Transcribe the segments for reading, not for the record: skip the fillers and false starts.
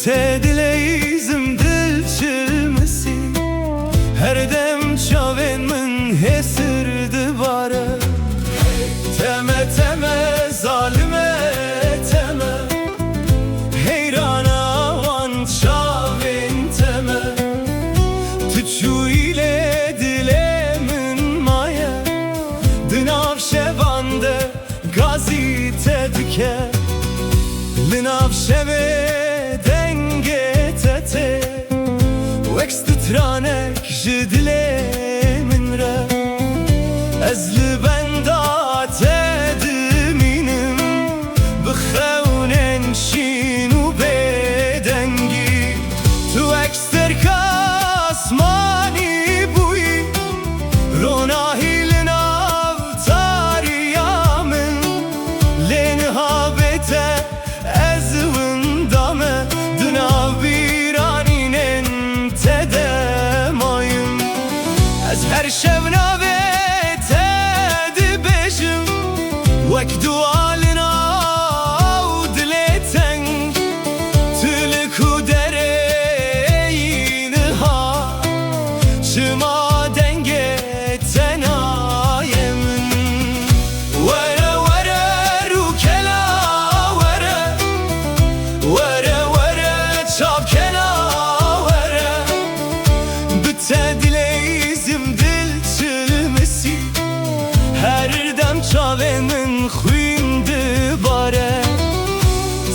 Te dileyizim dil çilmesi, her dem çavên min hêsir dibare. Teme teme zalime teme, heyrana wan çavên teme. Tu çûyîlê dilê min maye, di nav şevan de gazî te dike. Li nav şevê wek stranek ji dilê min re. Ez li benda te dimînim, bi xewnên şîn û bêdengî. Tu wek sterka asmanî bûyî, ronahî li nav tariya min. Lê nihavê te ez winda me, di nav her şev navê te dibêjim, wek dua li nav dilê teng. Tu li ku derê yî niha, çima dengê te naye min. Were were rûkela were, were were çavkena were. Bi te dileyizim her dem çavên min xwîn dibare.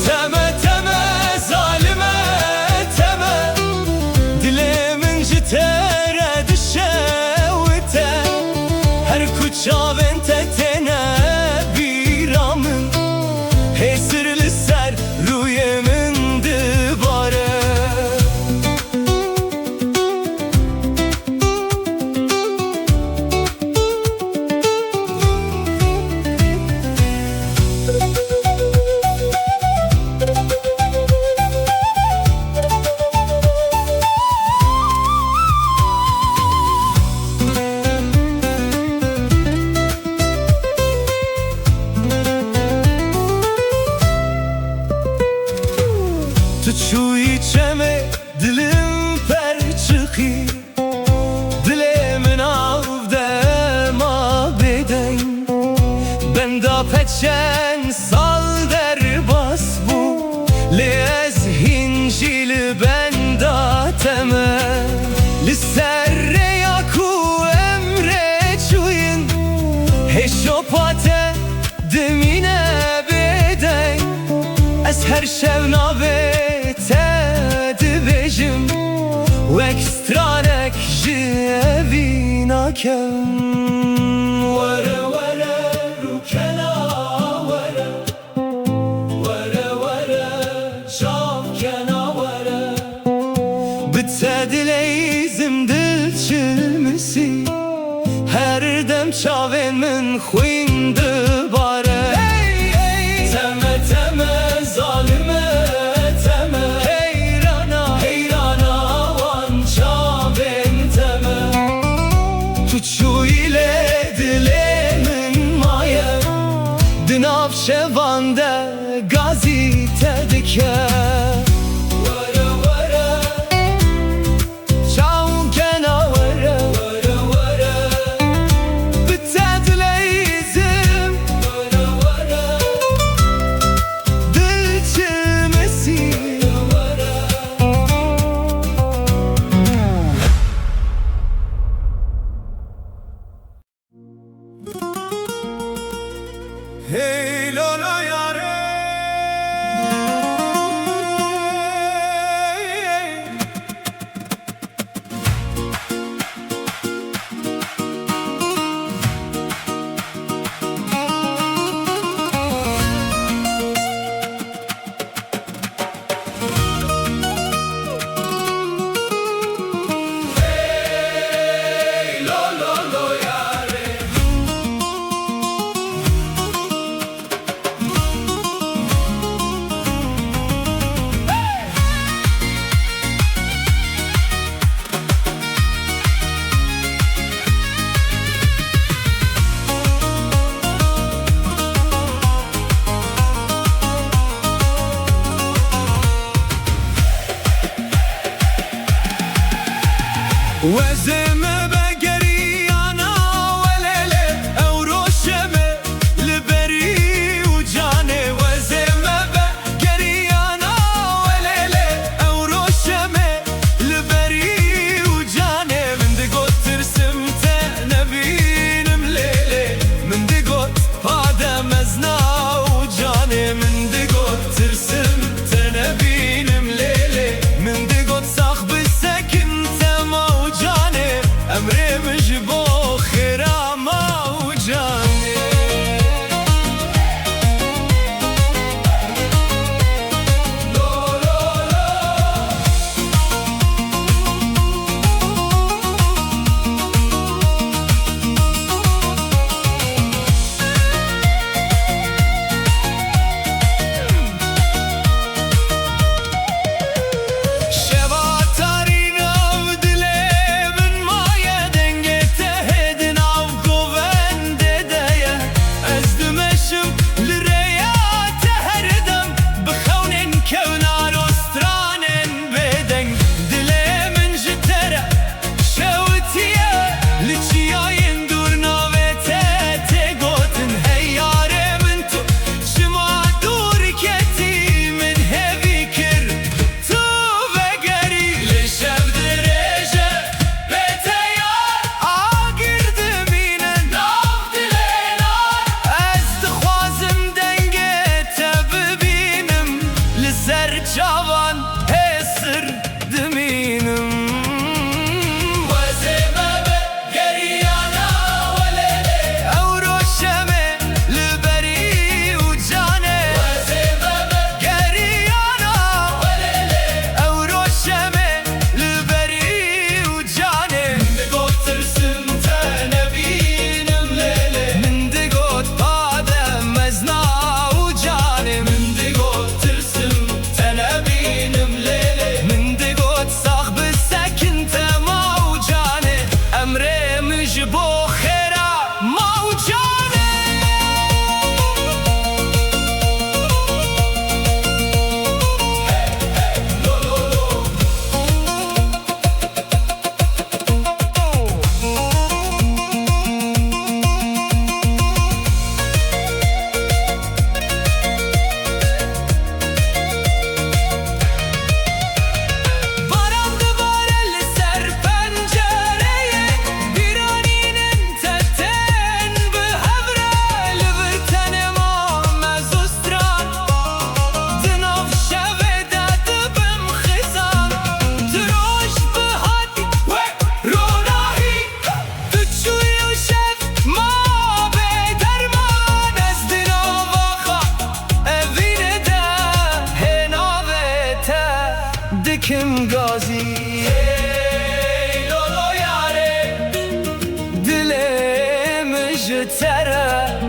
Teme teme zalime teme, dilê min ji te re dişewite. Her ku çavên te têne bîra min, hêsir li ser rûyê min dibare. Tu çûyî çemê dilim per çıxî, dilê min av de ma bêdeng. Benda peçen sal derbas bû, lê ez hîn jî li benda teme. Li ser rêya ku emrê çûyîn, hêşopa te dimîne bêdeng. Ez her şev navê te dibêjim, wek stranek ji evî nakem. Were were rûkela were, were were çavkena were. Bi te dileyizim dil çilmesi, her dem çavên min xwîn dibare. Teme teme zalime teme, heyrana heyrana wan çavên teme. Tu çûyîlê dilê min maye, di nav şevan de gazî te dike. Hey lola yare, وزمه بگریانا ولله او روشمه لبری و جانه وزمه بگریانا ولله او روشمه لبری و جانه من دقوت ترسم تنبینم لیله من دقوت آدم ازنا و جانه من دقوت ترسم تنبینم لیله من دقوت صاحب السكن تما وجانه امري مجبو خيرا ما وجانه لو لو لو شباتارين او دلي من مايا دنگت هدن او قوان ددايا ازدمشم لريات هردم بخونن كونار وسترانن بدن دلي من جترا شوتيا لچياين دورنا وتاتي قوتن هياري من تو شما دور كتي من هفكر تو بگری لشب درجه بتیار آگرد مینه ناف دلینار از دخوازم دنگه تببینم لسر جوان هسر دمینم وزمه بگریانا ولله او روشمه لبری و جانه وزمه بگریانا ولله او روشمه لبری و جانه من دقوت ترسم تنبینم لیله من دقوت آدم ازنا و جانه من دقوت ترسم تنبینم لیله من دقوت صاحب السكن تما و جانه امري مجبو خيرا ما و جانه لو لو لو باران دباره لسر پنجرeye بیرانینن تتن به هفره لبرتن ما مزوستران دناف شوه داده بم خزان دروش به هادی و روناهی دچوی و شف ما به درمان از دناف آخا اوینه ده هناوه ته دکم گازی ای لولو یاره دلم جتره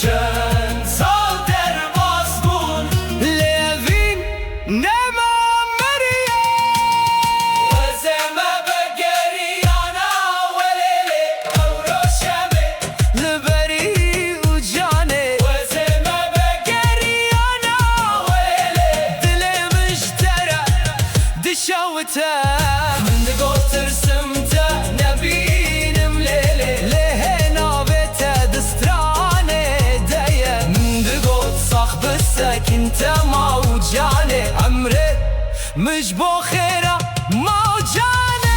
چند سال در باسمون لوین نما مریه وزمه بگریانا ولله او روشمه لبری و جانه وزمه بگریانا ولله دلم اشترى دشوته من دقوت ترسم تنبینم لیله لهنا بته دسترانه دايا من دقوت صاحب السكن تما و جانه امري مجبو خيرا ما و جانه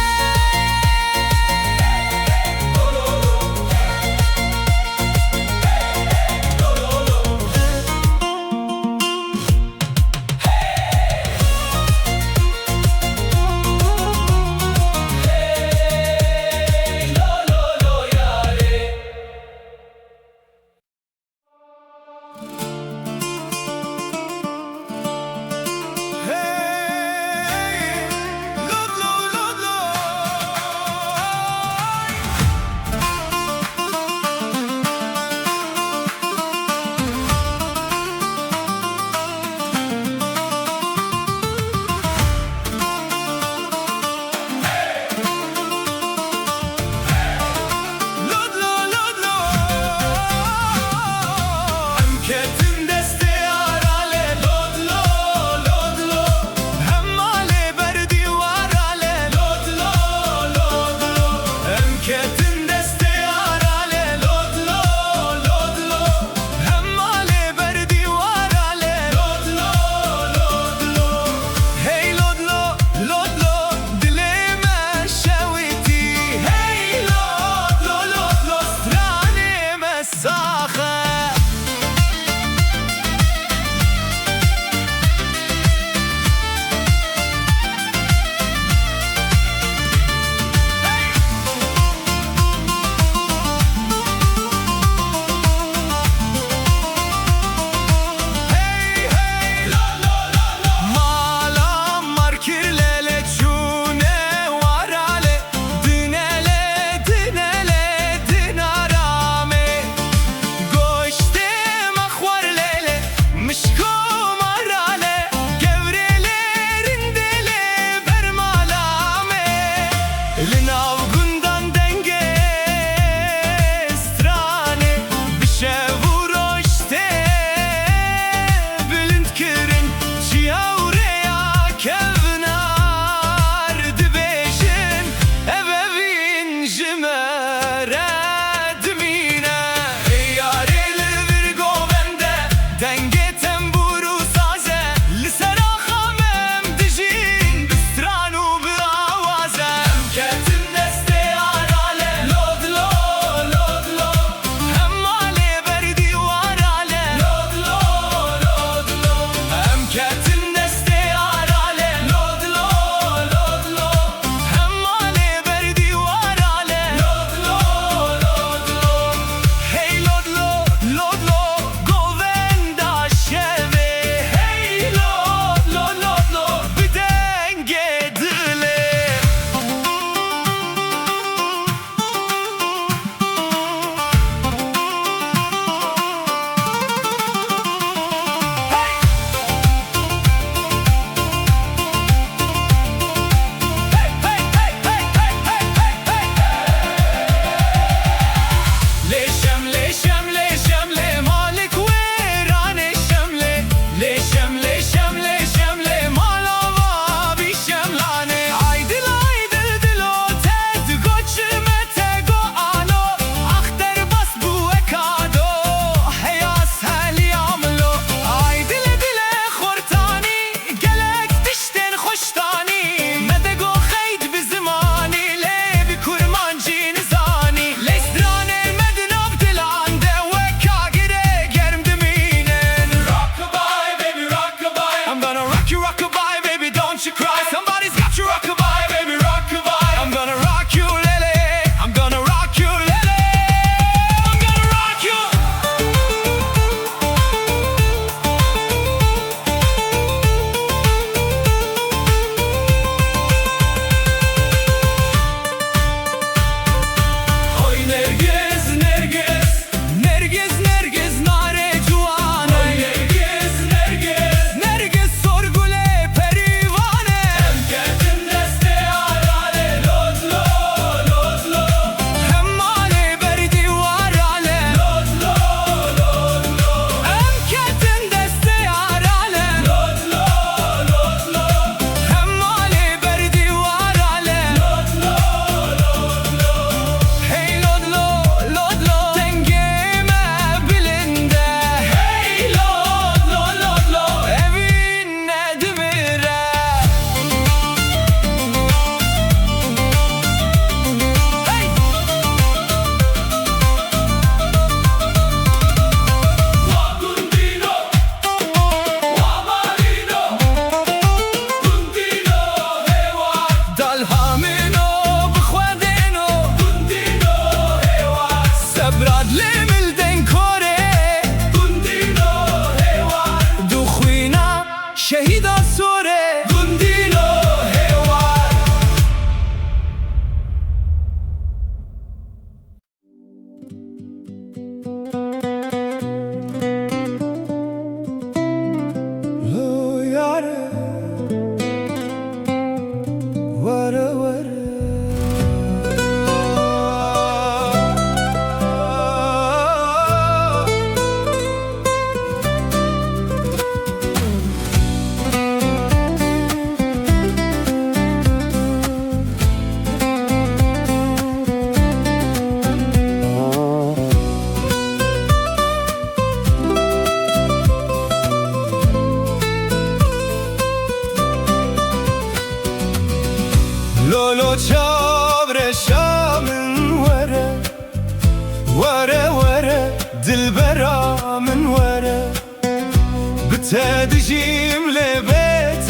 تدجیم لبت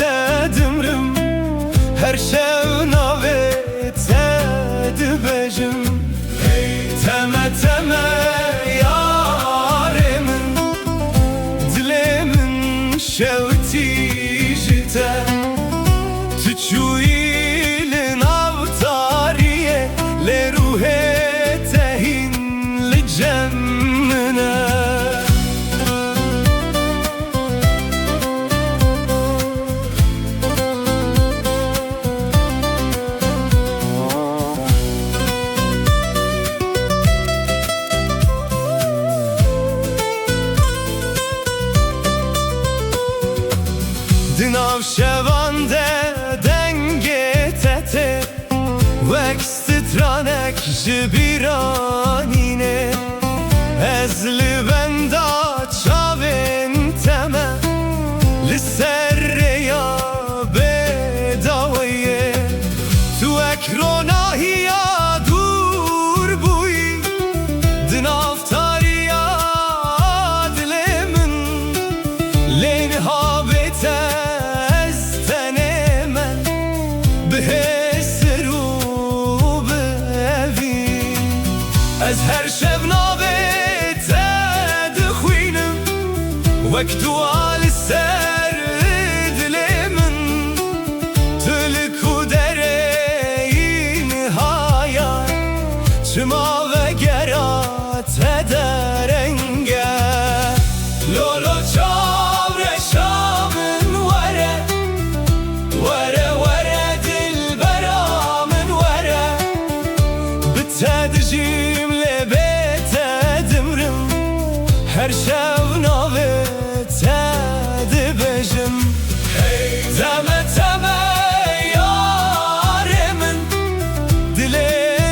دمرم هر شو ناوت دبجم تمه تمه یار من دل من شوتی جتا تچوی لناو تاریه لروح تهین لجمنا دناو شوانده دنگه تته وکست ترانک جبیرانینه از لبندا چاوین تمه لسر یا بداویه تو اکروناهی یا دور بوی دناو تاریا دل من لینها بته از هر شب نابت دخوینم وقتو آل سر دل من تلکو در این هایان چما و گرات درنگه لولو چاور شامن وره وره وره دل برامن وره بتدجیم هر شو ناوت دبجم تمه تمه یار من دل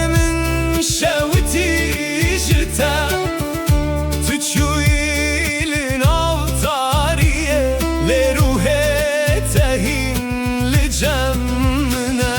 من شوتی جتا تچوی لناو تاریه لروح تهین لجمنا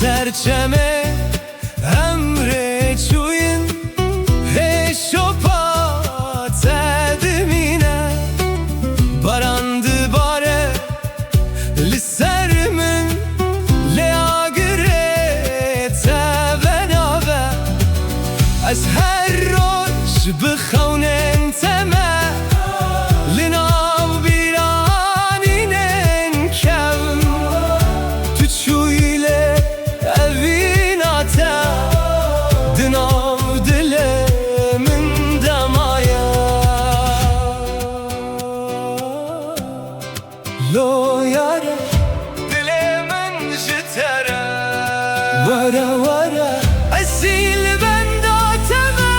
سرچمه امره چوین هشو پات دمینه باراند باره لسر من لیاگره تبنابه از هر روش بخونن تمه لناو بیرانینن کم تو چویل دناو دل من دمایا لو یاره دل من جتره وره وره اصیل بنداتمه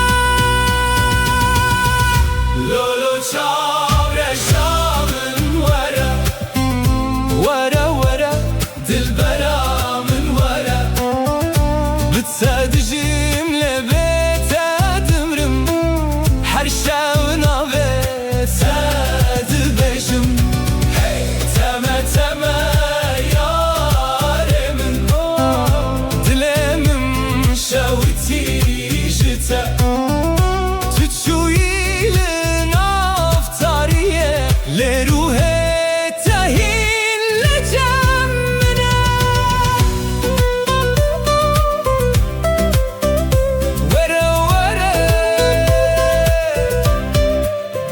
لولو چاور شامن وره وره وره دل برامن وره بتدجیم لبت دمرم هر شو ناوت دبجم تمه تمه یار من دل من شوتی جتا تچوی لناف تاریه لروح تهین لجمنا وره وره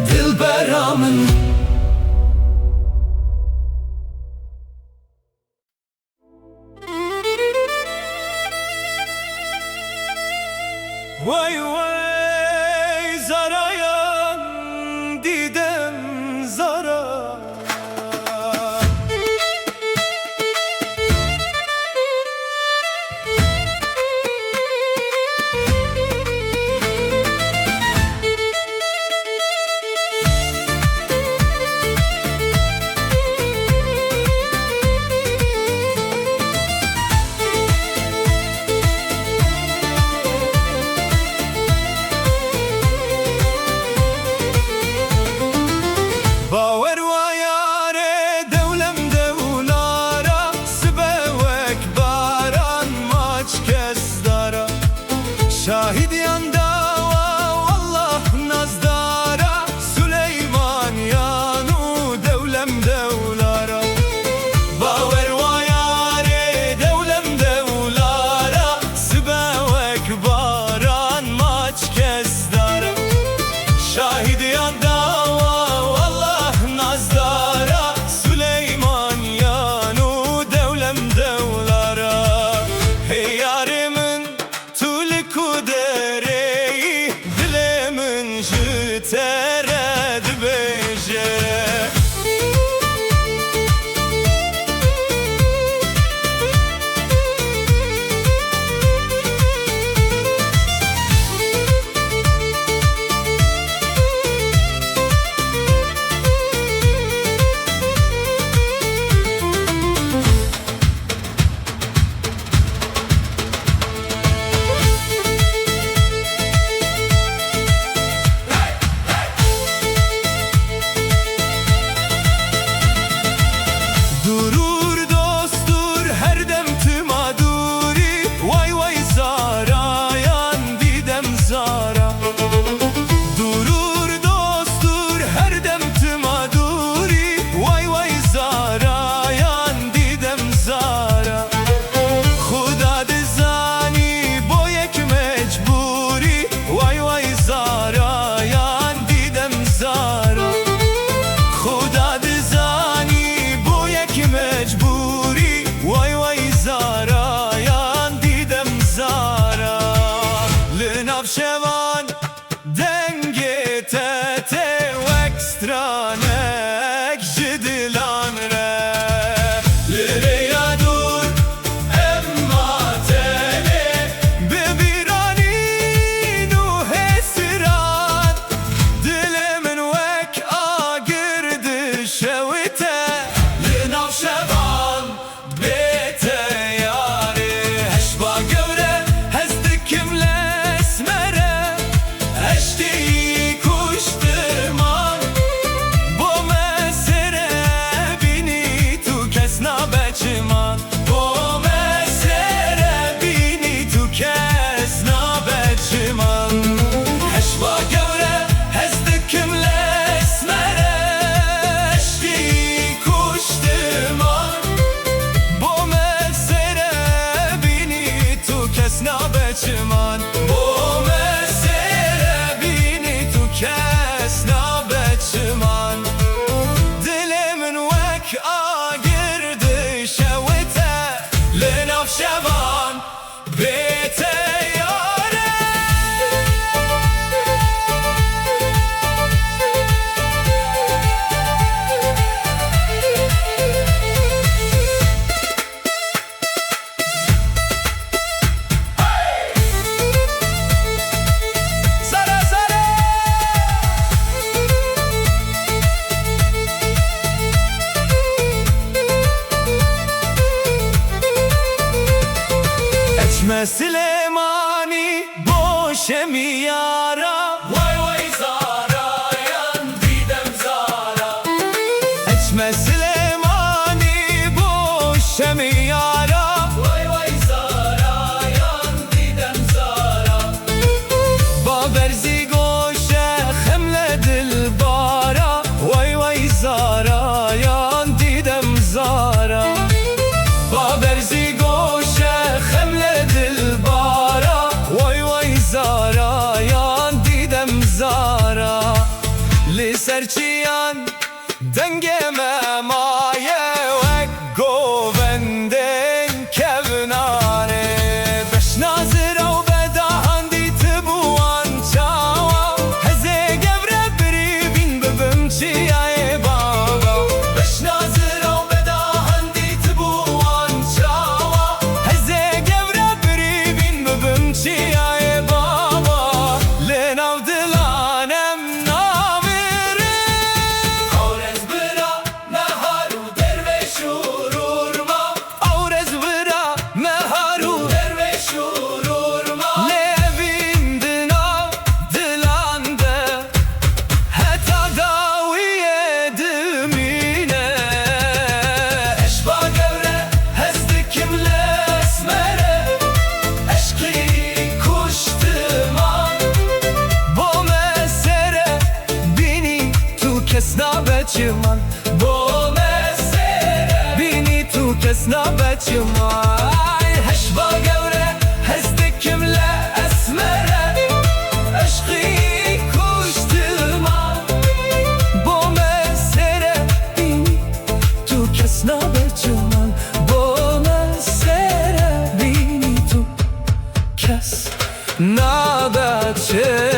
دل برامن وای وای زرایم دیدم زارا yanda والله nazdara Süleyman yanu devlem devlara Baver vayare devlem devlara Sibevek baran maç kezdara Şahid yanda والله nazdara Süleyman yanu devlem devlara Hey yarimin tuli kudereyi Dilemin jütered beje Durur dostur her dem tümaduri Vay vay zara yan didem zara Durur dostur her dem tümaduri Vay vay zara yan didem zara Khuda dizani boyek mecburi Vay vay zara yan didem zara Khuda dizani ki mecburi Vay vay zara yan didem zara Linavşevan denge tete Vekstranek jidilan re Lireya dur emma tele Bebirani nuhesiran Dilemin vek agirdi şevite Navşevan bete yari Heşba gövre hezdikim lesmere Eşti kuşturman Bu mesere bini tu kesna beçiman Bu mesere bini tu kesna beçiman Heşba gövre hezdikim lesmere Eşti kuşturman Bu mesele bini tu kesna beçiman Bu mesele bini tu kesna beçiman Dilimin vek agirdi şevite Linavşevan bete yare Zara zara Etme Süleymani boş emiyara Vay vay zara yan didem zara Etme Süleymani boş emiyara Vay vay zara yan didem zara Baberzi goşe hemle dilbara Vay vay zara yan didem zara Baberzi goşe hemle dilbara Vay vay zara yan didem zara Li serçiyan dengeme maye Vek govenden kevnare Beş nazira u bedahan diti buan çava Heze gevre biri bin bibim çiyaye baba Beş nazira u bedahan diti buan çava Heze gevre biri bin bibim çiyaye baba Lenav dilanem naviri Horez bira nehar من با مسیره بینی تو کس نبچه من هش با گوره هستکم لأسمره عشقی کشت من با مسیره بینی تو کس نبچه من با مسیره بینی تو کس نبچه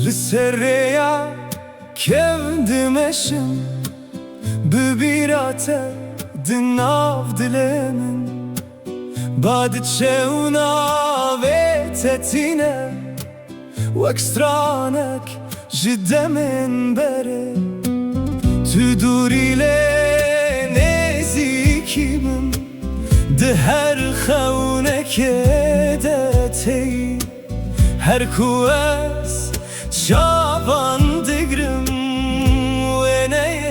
لسریا کندمشم ببیراته دناف دلمن بعد تشونا ويتتينا واكسترانك جدا من بري تدوري لنزيكي من دهر خونك دتي هر كواس شابان دقرم ويني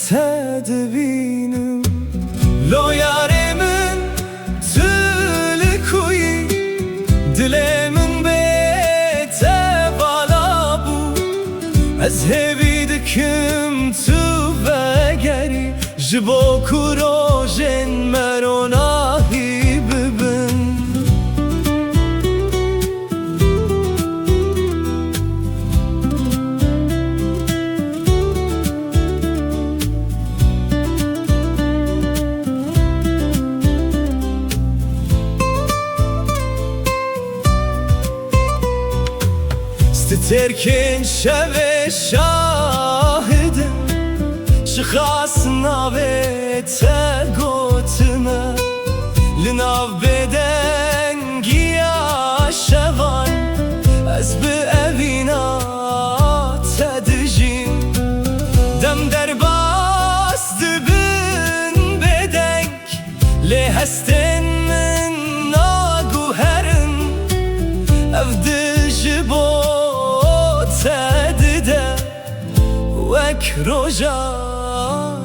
تدبينم لو يارمن تلكوي دلمن بيته بالابو از هبيدكم تو بگری جبو كروجن مروناهي ببن تركن شب شاهدم شخاص نابت گوتمه لناو بدن گیا شوان از به اوینا تدجیم دم در باست بن بدنگ لهستن من ناگوهرن افدج با تدده وك رجا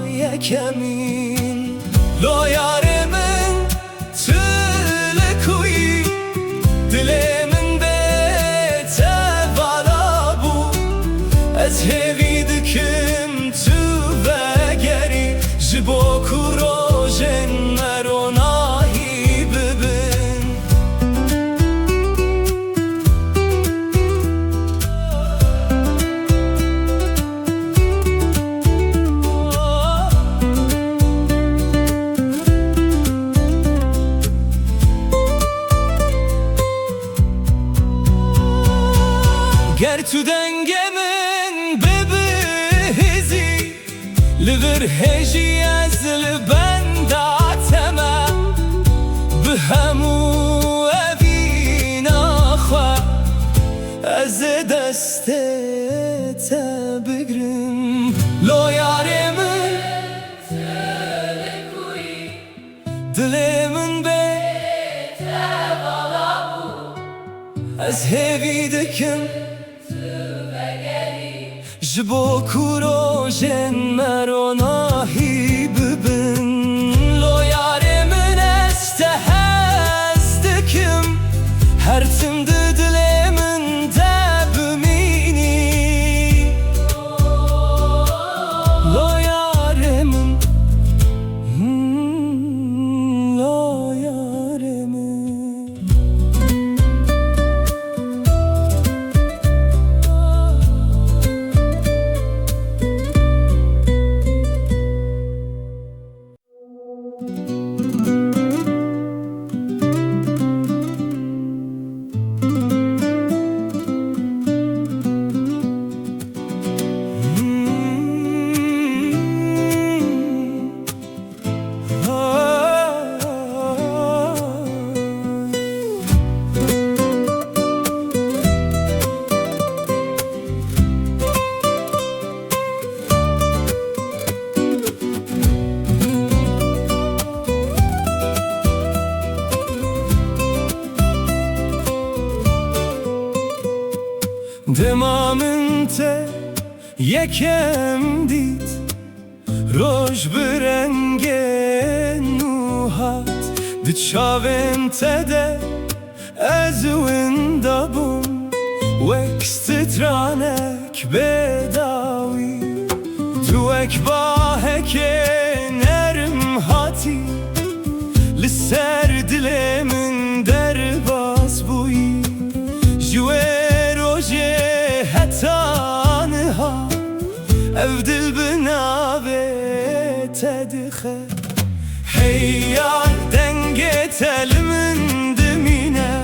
يكمين لو يارمن تلكوي دلي من بيته بالابو از هويدكم تو بگری جبو كروجن مروناهي ببن گر تو دنگمن ببهزی لور هجی از لبنداتما به همو اوینا خواه از دست بگرم لو یارمن دلمن بیته بالابو از هویدکم جبو كروجن مروناهي ببن لو يارمن استهزدكم هر تم دلمن دبميني لو يارمن لو يارمن دمامن ته یکم دید روش برنگ نوحات دی چاوین تده از ویندا بوم وکسترانک بداوی تو اکباه که نرم هاتی لسر دلمن در باز بوی جوه روژه هتانها او دل بنابه تدخه هیار دنگ تلمن دمینه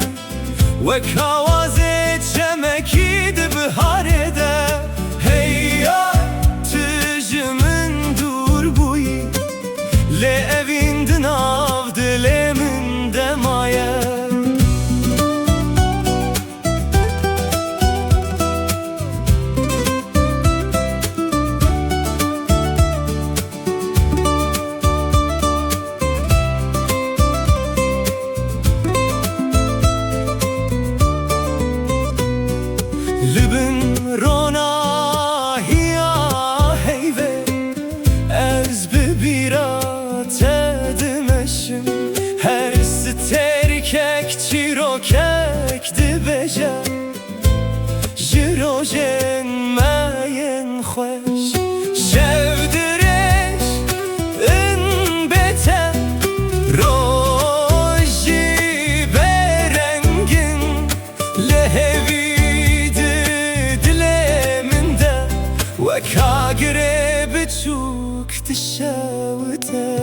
وکاوازه چمکی ده بهاره ده هیار تجمن دور بوی لعوین دناف دلمن دمایه لبن رونا هیا هیوه از ببیرا تدمشم هر سترکک چیروکک دبجه جروجن ماین خوش شودرش ان بته روژی برنگن لهوی وكاقري بتشوك تشاوته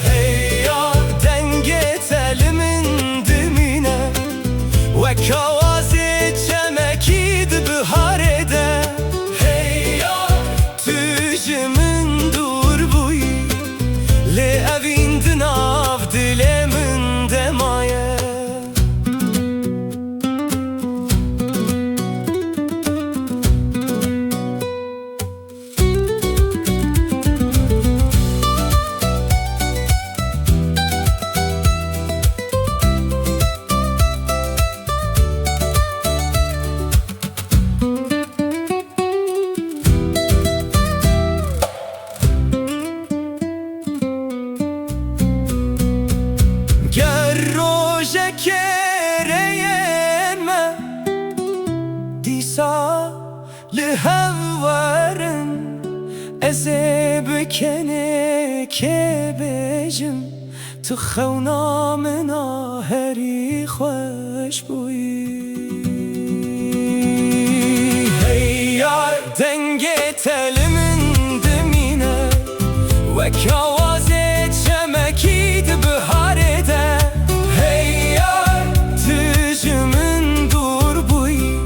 هيار دنقت المن دمينه وكوازي چمكيد بهارده هيار تجي من دور بوي لأوين دناف دلمن دمايه لهوارن ازي بكني كبجم تخونا منا هري خوش بوي هيار دنگي تلمن دمينه وكوازي چمكيد بهارده هيار تجمن دور بوي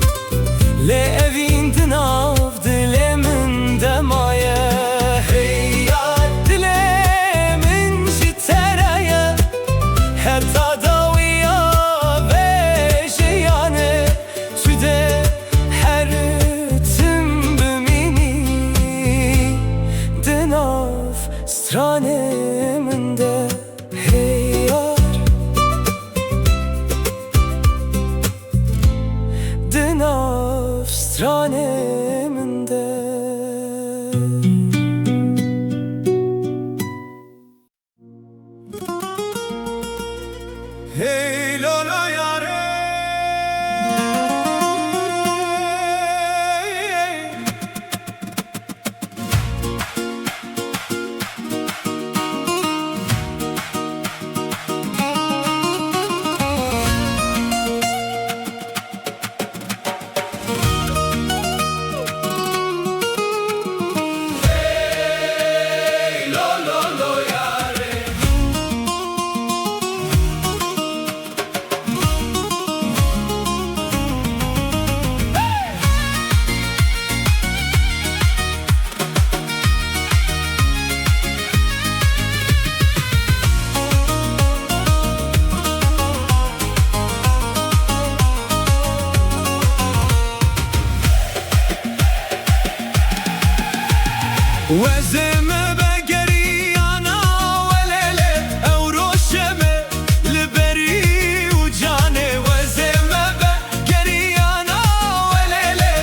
لأوين دناف دلمن دمايه هيار دلمن جترايه حتى داوية بجيانه شده حرتم بميني دناف سترانه من ده هيار دناف سترانه من ده هی لالا یاره وزم بقري أنا وليلة أو روشمة لبري وجاني وزم بقري أنا وليلة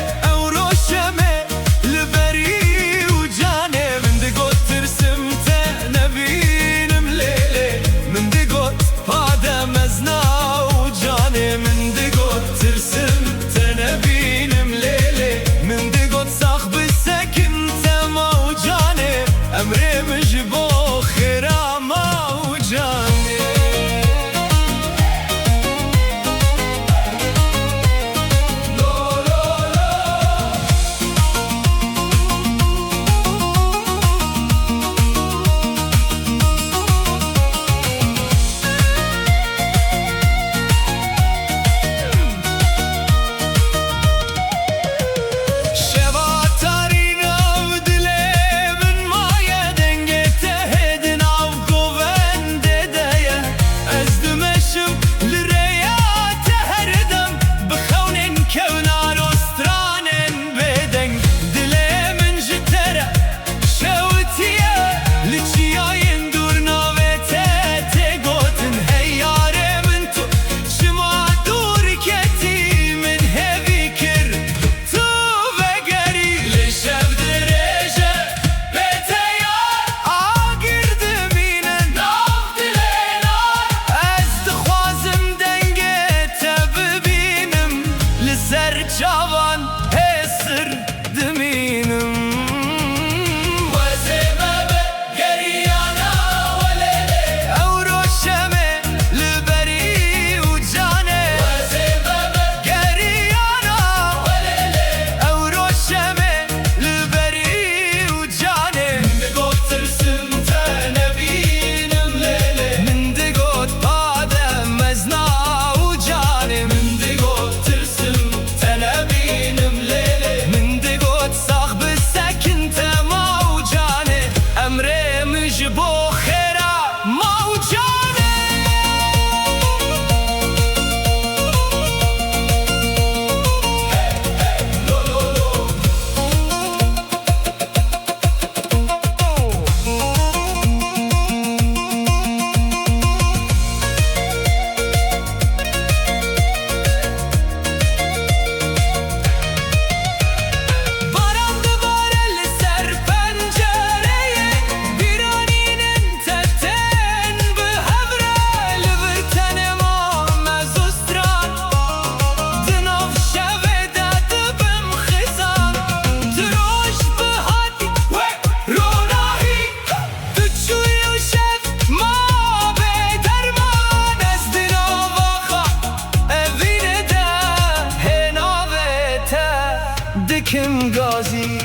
دكم غازی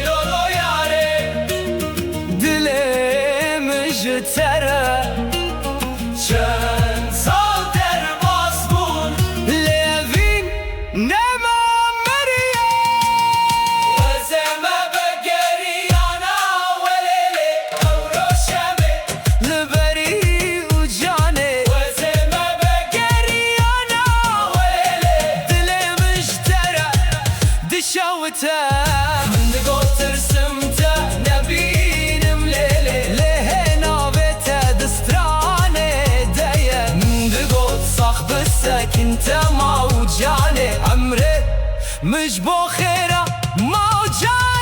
لولو یاره دلم جتره چند سال در باز بون لیوین نما مریه وزمه بگریانا ولیلی او روشمه لبری و جانه وزمه بگریانا ولیلی دلم جتره دشاوته من دگو ترسمته نبینم لیلی لیه نابته دسترانه دیه من دگو صاخ بسکنته موجانه عمره مش بو خیره موجانه